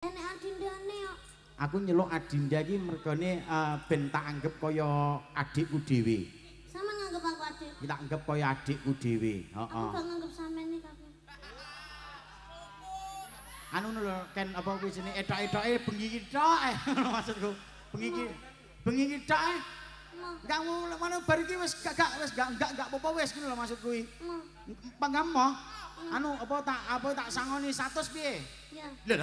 Enek adindane kok. Aku nyeluk Adinda iki mergane ben tak anggap kaya adikku dhewe. Sama nganggep aku adik. Tak anggap kaya adikku dhewe. Heeh. Aku gak nganggep sampean nih tapi. Anu lho Ken apa kuwi jenenge etok-etoke bengi iki tok maksudku. Bengi iki tok. Enggak ngono bar iki wis gak apa-apa wis ngono lho maksud kuwi. Panggamo. Anu apa tak sangoni 100 piye? Ya. Lho.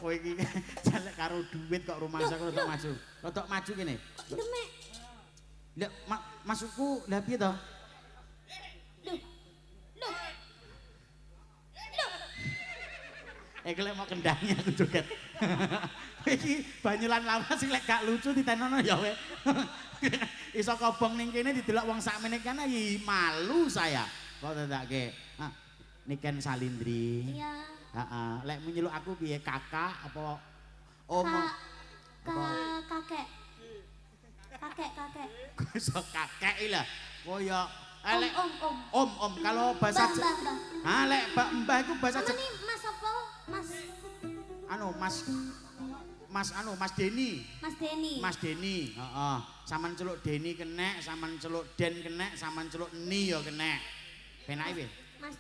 Kowe iki jalek karo duit kok rumah saku rodok maju. Rodok maju kene. Demek. Lho maksudku lha piye to? Loh. Lek mau kendangnya aku joget. Iki banyulan lama sing lek gak lucu ditenono ya we. Iso kobong ning kene didelok wong sakmene kan malu saya. Kok tetake. Niken Salindri. Iya. Heeh. Lek menyeluk aku piye kakak apa om? Kakek. Iso kakek lho. Koyo lek om kalau bahasa lek mbah iku bahasa Ini Mas apa? Mas Deni. Mas Deni. Heeh. Saman celuk Deni kenek, saman celuk Den kenek, saman celuk Ni ya kenek. Penake piye? Mas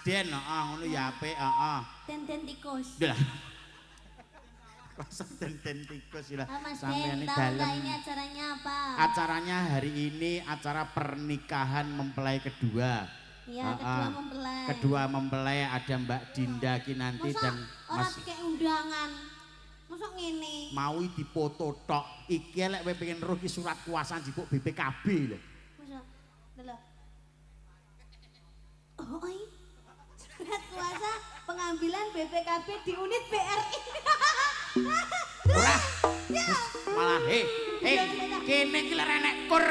Den, heeh, ngono ya apik, heeh. Den tikus. Lah. Kosong Den tikus lah. Mas Den, tahu ini acaranya apa? Acaranya hari ini acara pernikahan mempelai kedua. Iya, kedua mempelai ada Mbak Dinda Kinanti dan Mas. Ora dikek undangan. Mosok ngene. Mau dipoto tok. Iki lek kowe pengen roh ki surat kuasa jipuk BPKB lho. Mosok. Lho. Oh, surat kuasa pengambilan BPKB di unit BRI. Ora. Malah kene iki lek enek kur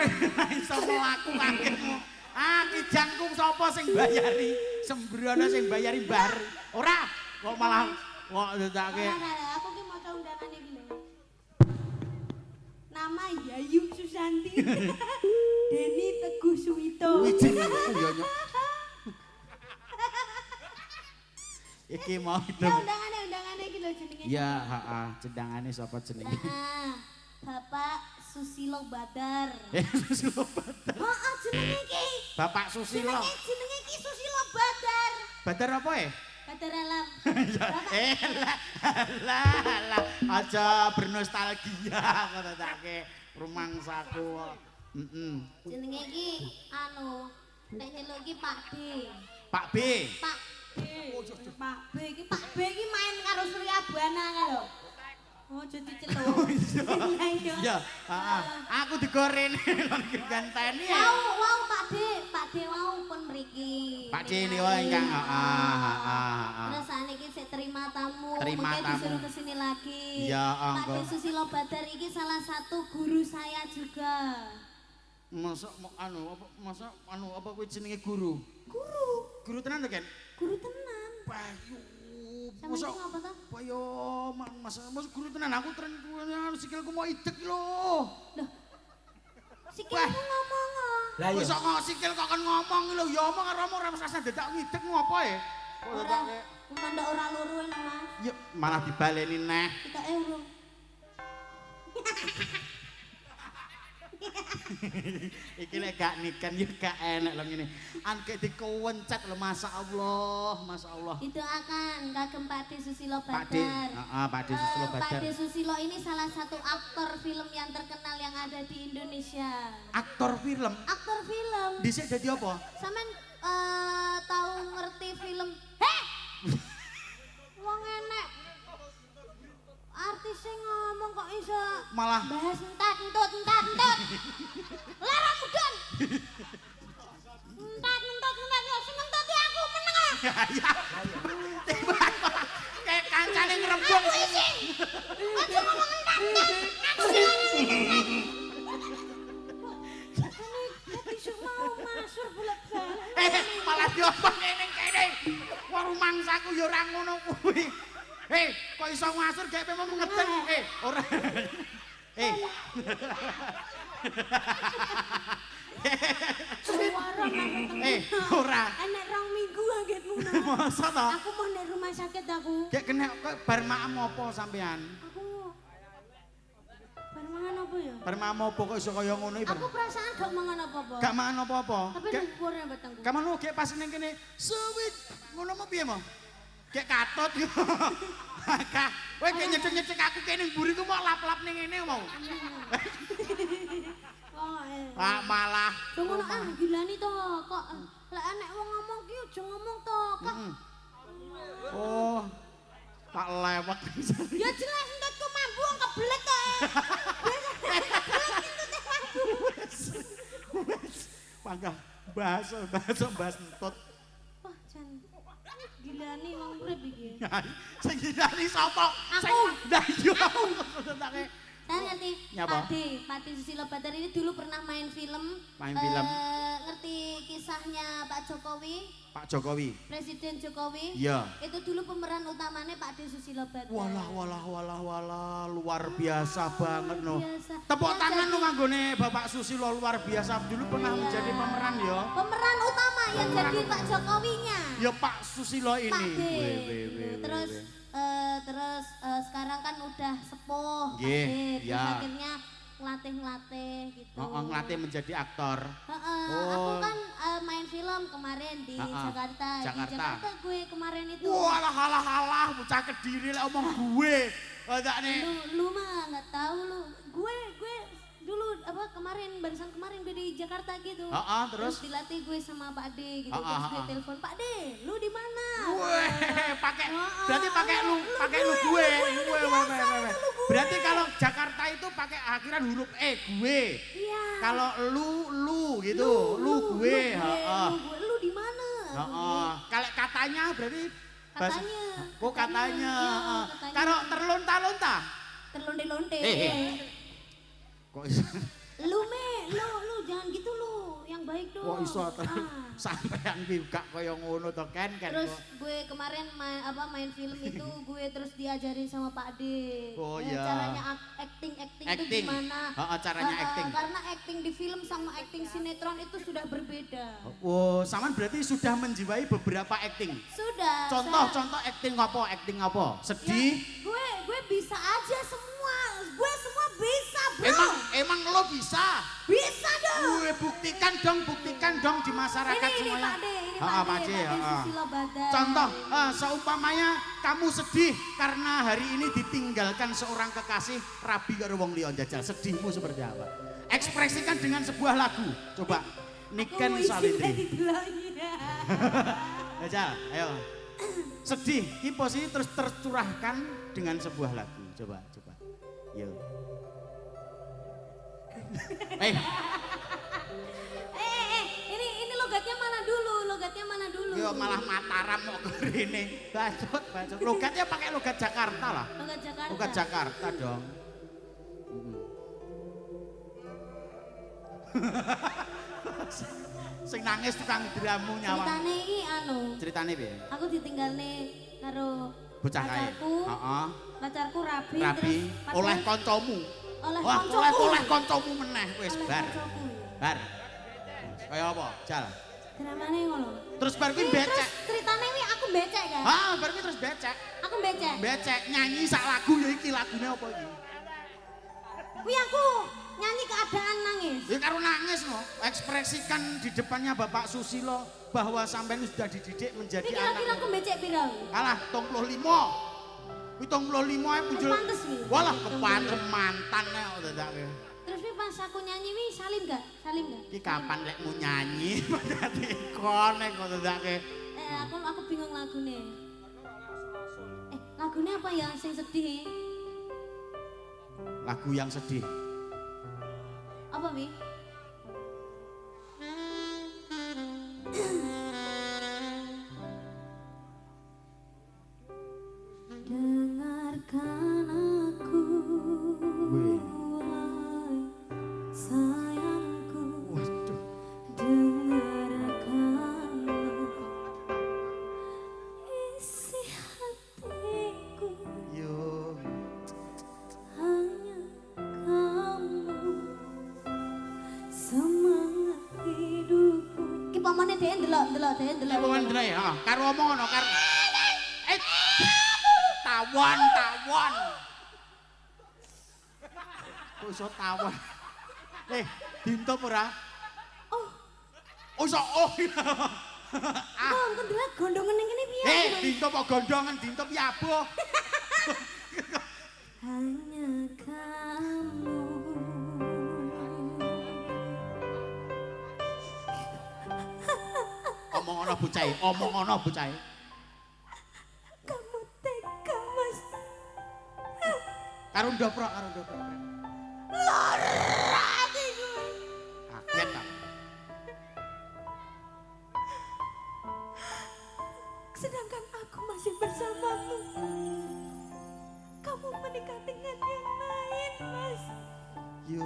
iso mlaku kagetmu. Kijangku sapa sing bayari? Sembrono sing bayari bar. Ora, kok malah kok ndadake. Aku ki maca undangane iki lho. Nama Yayu Susanti. Deni Teguh Suwito. Iki mau itu. Ya undangane iki lho jenenge. Ya, heeh, cendangane sapa jenenge? Bapak Susilo Badar. Susilo Badar. Heeh, jenenge iki. Bapak Susilo. Jenenge iki Susilo Badar. Badar apa Badar alam. Lah, aja bernostalgia kok take rumangsaku. Heeh. Jenenge iki nek nyeluk iki Pak B. Pak B. Pak B iki main karo Surya Buana kan lho. Oh, jadi celuk. Iya, aku digorene ganteni. Wow, Pak D wow pun mriki. Pak D niku ingkang Terus saniki sik terima tamu, Terima tamu. disuruh kesini lagi. Ya, Pak D Susilo Badar iki salah satu guru saya juga. Masa apa kuwi jenenge guru? Guru tenan to, Ken? Guru tenan. Payu. Masa apa to? Payo, masa guru tenan aku tren sikilku mau idek lho. Loh. Sikilmu ngomong. Lah iya. Wis kok sikil kok kan ngomong lho, ya omong karo ora rasa dadak ngidek ngopo e? Ora, mandek ora loro enak, Mas. Ya malah dibaleni neh. Kita urung. Iki lek gak niken ya gak enak lho ngene. Angke dikuwencet lho masyaallah. Didoakan kagem Pak D Susilo Badar. Pak D Susilo Badar. Pak D Susilo ini salah satu aktor film yang terkenal yang ada di Indonesia. Aktor film. Dhisik dadi apa? Sampeyan tahu ngerti film? Wong enek. Artis sing ngomong kok iso malah bahas entat. Larang mudun. Entat ya sing entoti aku meneng ah. Ya. Kayak kancane ngrembug. Aku isin. Aja ngomong entat. Aku sing mau masuk bolak-balik. Malah diomong ning kene. Wong rumangsaku ya ora ngono kuwi. Kok iso ngasur gek memang ngeten. Ora. Ora. Enek 2 minggu anggitmu. Masa to? Aku mau nek rumah sakit aku. Gek kena kok bar maem apa sampean? Aku bar mangan apa ya? Bar maem apa kok iso kaya ngono iki? Aku perasaan gak mangan apa-apa. Gak mangan apa-apa. Tapi nunggu batangku. Kamu gek pas ning kene suwit ngono mau piye mo? Gek katut yo. Kak, kowe gek nyedek-nyedek aku kene mburi ku mau lap-lap ning ngene mau. Oh, Pak malah. ngono gilani to kok. Lek nek wong ngomong ki aja ngomong to, kok. Oh. Tak lewat. Ya jelas entutku mambu wong kebelet to. Pangkah bahas entut. Wah, jan gilani wong urip iki. Sing gilani sapa? Aku. Lah iya aku. Saya ngerti Nyapa? Pak D Susilo Badar ini dulu pernah main film. Main film. Ngerti kisahnya Pak Jokowi, Pak Jokowi. Presiden Jokowi. Iya. Itu dulu pemeran utamanya Pak D Susilo Badar. Walah, luar biasa banget no. Biasa. Tepuk Ya, tangan jadi- lo nganggone Bapak Susilo luar biasa. Dulu pernah Iya. menjadi pemeran ya. Pemeran utama yang jadi Pak Jokowinya. Ya Pak Susilo ini. Pak D. Weh. Terus sekarang kan udah sepuh. Nggih, Pak D. Terus ya. akhirnya ngelatih gitu. Ngelatih menjadi aktor. Aku kan main film kemarin di Jakarta. Di Jakarta gue kemarin itu. Walah, bocah Kediri lek omong gue. Tak nih. Lu mah nggak tahu lu. Gue dulu kemarin barisan kemarin gue di Jakarta gitu. Terus dilatih gue sama Pak D gitu. Terus gue telepon, "Pak D, lu di mana?" Weh, berarti pakai lu gue. Berarti kalau Jakarta itu pakai akhiran huruf gue. Iya. Kalau lu gitu, lu gue. Lu di mana? Kalau katanya berarti Katanya. Oh katanya. Katanya. Kalau terlonta-lonta. Terlonde-londe. Kok iso? Lu jangan gitu lu, yang baik dong. Kok iso sampean ki gak kaya ngono to Ken Terus kok. gue kemarin main film itu gue terus diajarin sama Pak D. Oh, iya. Caranya acting itu gimana? Caranya acting. Karena acting di film sama acting sinetron itu sudah berbeda. Oh, saman berarti sudah menjiwai beberapa acting. Sudah. Contoh acting apa? Sedih. Ya, gue bisa aja semua. Gue semua bisa, Bro. Emang lo bisa? Bisa dong. Gue buktikan dong di masyarakat Ini semuanya. Pak D, Susilo Badar. Contoh, seumpamanya kamu sedih karena hari ini ditinggalkan seorang kekasih rabi karo wong liya njajal. Sedihmu seperti apa? Ekspresikan dengan sebuah lagu. Coba. Niken Salindri. Jajal, ayo. Sedih, iki posisi terus tercurahkan dengan sebuah lagu. Coba. Yo. Ini logatnya mana dulu? Yo malah Mataram kok rene. Bacot. Logatnya pakai logat Jakarta lah. Logat Jakarta dong. Sing nangis tukang dramu nyawang. Ceritane iki Ceritane piye? aku ditinggalne karo Bocah kae. pacarku Rabi Rabi terus oleh kancamu. Oleh kancamu meneh wis bar. Bar. Kaya apa? Jal. Dramane ngono. Terus bar kuwi becek. Terus ceritane iki aku becek kan? Bar kuwi terus becek. Aku becek. Becek nyanyi sak lagu ya iki lagune apa iki? Kuwi aku nyanyi keadaan nangis. Ya karo nangis no. Ekspresikan di depannya Bapak Susilo bahwa sampean sudah dididik menjadi Iki anak. kira-kira aku becek pira? Alah 35. Kuwi 35 ae muncul. Wis pantes kuwi. Walah kepantes mantane kok dadake. Terus wi pas aku nyanyi wi salim gak? Iki kapan lek mu nyanyi berarti konek kok dadake. Aku bingung lagune. Lagune apa ya sing sedih? Lagu yang sedih. Apa wi? Dengarkan aku, wahai sayangku. Waduh. Dengarkanlah isi hatiku. Yo. Hanya kamu semangat hidupku. Ki pamane dhewe ndelok. Iki pemain dray, karo omong ngono karo. tawon. Kok iso tawon? Dintup ora? Oh iso Kok kendele gondongan ning kene piye? Dintup kok gondongan, dintup ya aboh. Hanya kamu. Omong ana bocah. Kamu tega, Mas. Karo ndoprok. Lara atiku. Kaget ta. Sedangkan aku masih bersamamu. Kamu menikah dengan yang lain, Mas. Yo.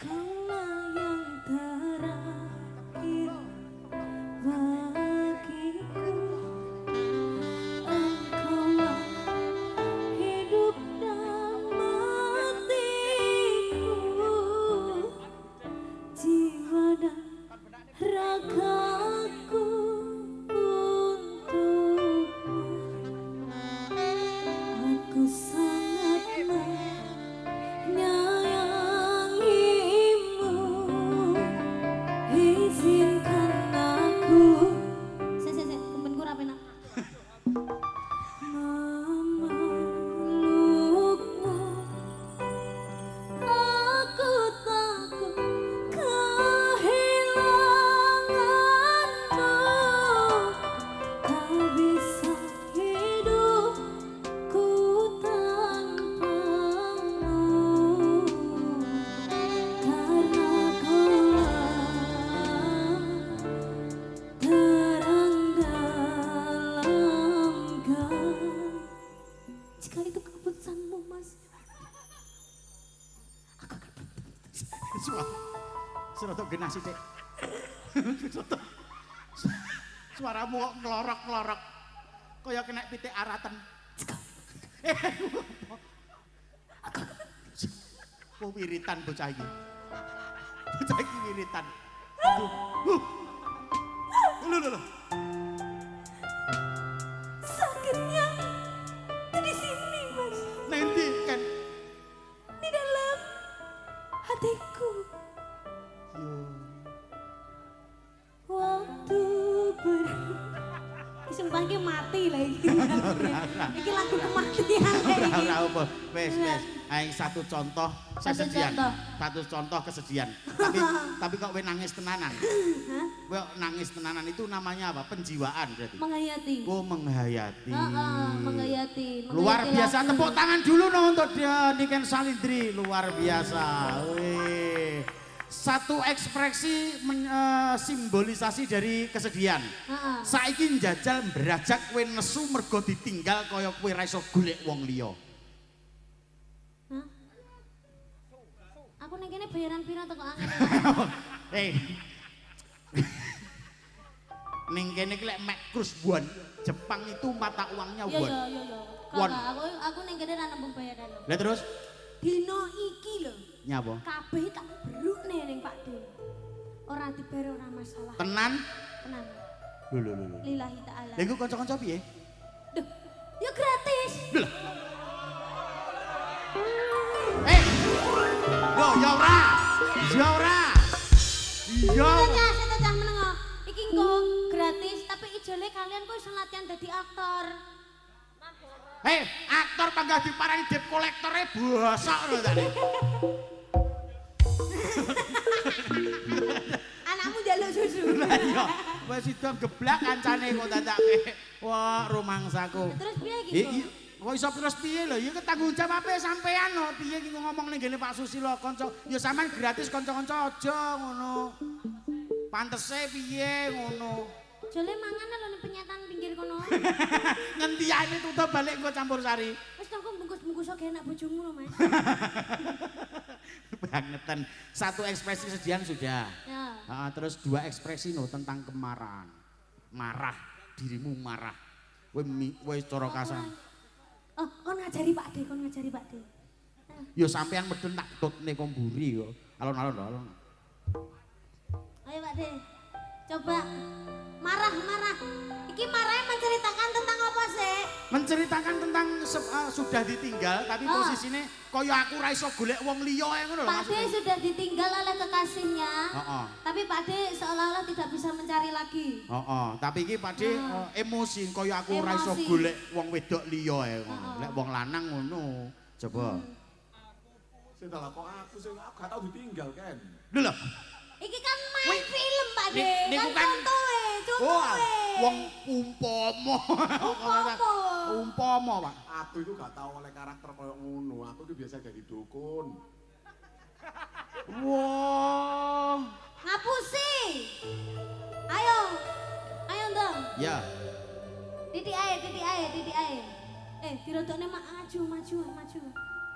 Kaulah yang terakhir bagiku. Engkaulah hidup dan matiku. Jiwa dan ragaku untukmu. Aku sangat menyayangimu. Izinkan aku kumpenku ra penak memelukmu. Aku takut kehilanganmu. Tak bisa hidupku tanpamu. Karena kaulah terang dalam gelap. Jika itu keputusanmu, Mas, aku akan Serotok genah sithik. Suaramu kok nglorok-nglorok. Kaya kena pitik araten. Kok wiritan bocah iki. Bocah iki wiritan. Lho. sakitnya di sini, Mas, Nanti kan. di dalam hatiku. Waktu sumpah iki mati lah iki. Iki lagu kematian iki. Ora apa. Wes. Aing satu contoh kesedihan. Satu contoh kesedihan. Tapi kok kowe nangis tenanan? Hah? Kowe nangis tenanan itu namanya apa? Penjiwaan berarti. Menghayati. Oh, menghayati. Menghayati. Luar Menghayati biasa, lagu. tepuk tangan dulu no untuk dia Niken Salindri, luar biasa. Wih. Satu ekspresi simbolisasi dari kesedihan. Saiki njajal berajak kowe nesu mergo ditinggal kaya kowe ra iso golek wong liya. Hah? Aku ning kene bayaran pira teko angin. Ning kene ki lek mek krus won, Jepang itu mata uangnya Yo. won. Won. Kakak, aku ning kene ra nembung bayaran. Lah terus Dino iki lho. nyapa? Kabeh tak berukne ning Pak De. Ora dibayar ora masalah. Tenan? Tenang. Lho. Lillahi taala. Lha iku kanca-kanca piye? Duh, ya gratis. Lho. Loh, ya ora. Iya. Cacah menengo. Iki engko gratis tapi ijole kalian kok iso latihan dadi aktor. Aktor panggah diparani debt kolektornya bosok lho tadi. Anakmu njaluk susu. Lah iya, wis itu geblak kancane kok tatake. Wah, rumangsaku. Terus piye iki? Kok iso terus piye lho? Ya tanggung jawabe sampean lho. Piye iki ngomong ning ngene Pak Susilo kanca. Ya sampean gratis kanca-kanca aja ngono. Pantese piye ngono. Jole mangan lho ning penyetan pinggir kono. Ngentiane tutup balik engko campur sari. Wis tau kok bungkus-bungkus kok enak bojomu lho, Mas. Bangetan. Satu ekspresi kesedihan sudah. Ya. Terus dua ekspresi no tentang kemarahan. Marah, dirimu marah. Kowe cara kasar. Oh, kon ngajari Pak De, Yo sampean medun tak dotne kok mburi kok. Alon-alon. Ayo Pak De. Coba marah-marah. Iki marahnya menceritakan tentang apa sih? Menceritakan tentang sudah ditinggal tapi posisinya kaya aku ra iso golek wong liya ngono lho Pak De sudah ditinggal oleh kekasihnya. Tapi Pak De seolah-olah tidak bisa mencari lagi. Tapi iki Pak De emosi kaya aku ra iso golek wong wedok liya ngono. Lek wong lanang ngono. Coba. Sing dalah kok aku sing gak tau ditinggal kan. Lho. Iki kan main film Pak De. Niku kan contohe. Wong umpama. Umpama, Pak. Aku itu gak tau oleh karakter koyo ngono. Aku itu biasa jadi dukun. Wah. Ngapusi. Ayo. Ayo dong. Ya. Titik air. Dirodokne maju.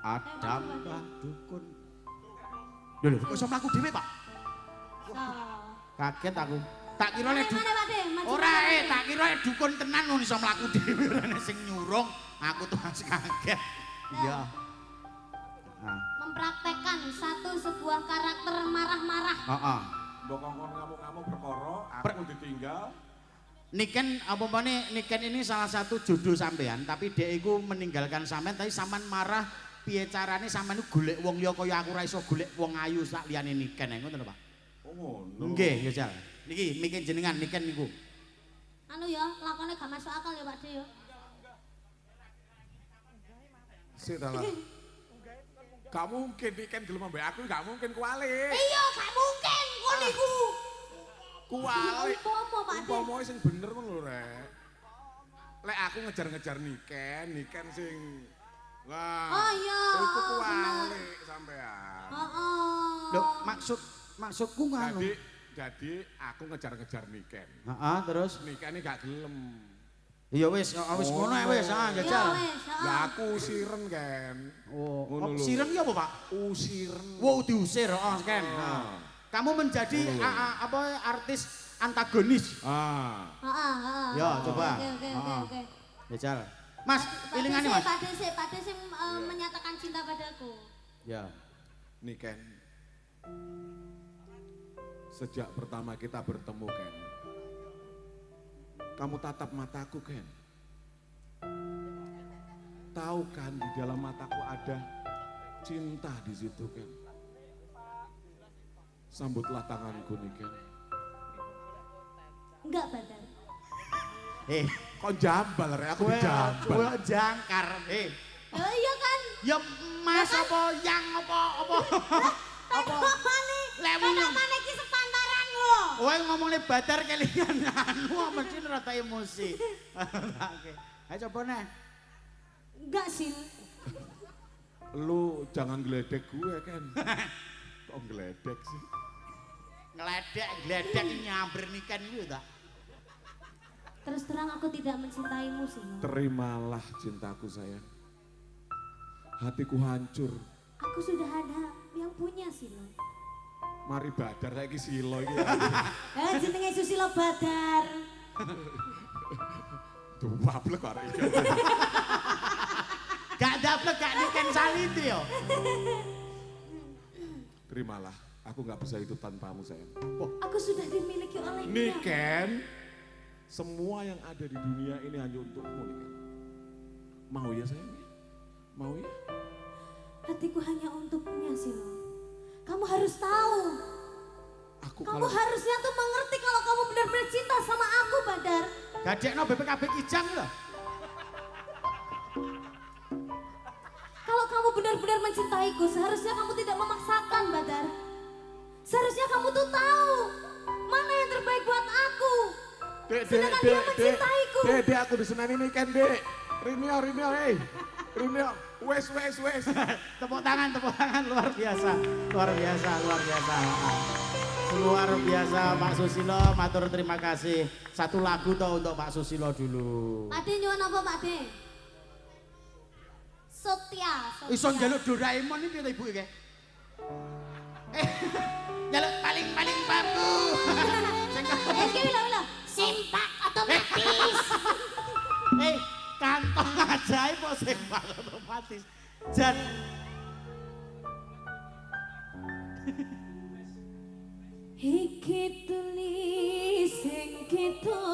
Adam Mbah Dukun. Lho, kok iso mlaku dhewe, Pak? Kaget aku. Tak kira nek ora tak kira dukun tenan ngono iso mlaku dhewe rene sing nyurung. Aku tuh masih kaget. Iya. Mempraktekkan sebuah karakter marah-marah. Heeh. Mbok kongkon ngamuk-ngamuk perkara, aku ditinggal. Niken apa meneh Niken ini salah satu jodoh sampean tapi dia iku meninggalkan sampean tapi sampean marah piye carane sampean golek wong liya kaya aku ra iso golek wong ayu sak liyane Niken ngoten lho Pak. Oh ngono. Nggih, ya Jal. Niki mikir jenengan Niken niku. Anu ya, lakone gak masuk akal ya Pak De ya. Sik dalah. Gak mungkin Niken gelem mbek aku gak mungkin kuali. Iya, gak mungkin kok niku. Kuali. Umpama Pak De. Umpama sing bener ngono lho rek. Lek aku ngejar-ngejar Niken sing wah. Oh iya. Iku kuali sampean. Heeh. Lho, maksudku ngono. Jadi aku ngejar-ngejar Niken. Heeh, terus Niken gak gelem. iya wis ngono ae wis, jajal. Lah aku usiren kan. Oh, ngono lho. siren ki apa, Pak? Usiren. Wow, diusir, kan. Kamu menjadi apa artis antagonis. Heeh. Ya, coba. Oke. Jajal. Mas, ilingane Mas. Pak De sing menyatakan cinta padaku. Ya. Niken. Sejak pertama kita bertemu, Ken. Kamu tatap mataku, Ken. Tahu kan di dalam mataku ada cinta di situ, Ken. Sambutlah tanganku, Niken. Enggak, Badar. Kok jambal, Rek? Aku dijambal. Kowe jangkar. Oh iya kan? Ya Mas apa yang apa? Mana ki sepantaran lho. Kowe ngomongne Badar kelingan anu mesti rada emosi. Oke. Ayo coba neh. Enggak sih. Lu jangan geledek gue, Ken. Kok geledek sih? Gledek nyamber Niken iku ta. Terus terang aku tidak mencintaimu sih. Terimalah cintaku, sayang. Hatiku hancur. Aku sudah ada yang punya sih lo. Mari Badar saiki silo iki. Jenenge Susilo Badar. Tuh bablek arek iki. Gak daplek gak Niken saliti yo. Terimalah, aku gak bisa hidup tanpamu, sayang. Aku sudah dimiliki oleh dia. Niken, semua yang ada di dunia ini hanya untukmu, Niken. Mau ya, sayang? Mau ya? Hatiku hanya untuknya sih lo. Kamu harus tahu. Kamu harusnya tuh mengerti kalau kamu benar-benar cinta sama aku, Badar. Gadekno BPKB Kijang lho. Kalau kamu benar-benar mencintaiku, seharusnya kamu tidak memaksakan, Badar. Seharusnya kamu tuh tahu mana yang terbaik buat aku. Sedangkan dia mencintaiku. Dek, aku disenani Niken, Dek. Rinio, hei. Rinio, wes. Tepuk tangan luar biasa. Luar biasa Pak Susilo, matur terima kasih. Satu lagu toh untuk Pak Susilo dulu. Pak De nyuwun apa, Pak De? Sotya. Iso njaluk Doraemon iki piye Ibu iki? Njaluk paling bambu. Iki lho. Sempak otomatis. Kantong ajaib kok sempak otomatis. Jan. Hei kituli sing kita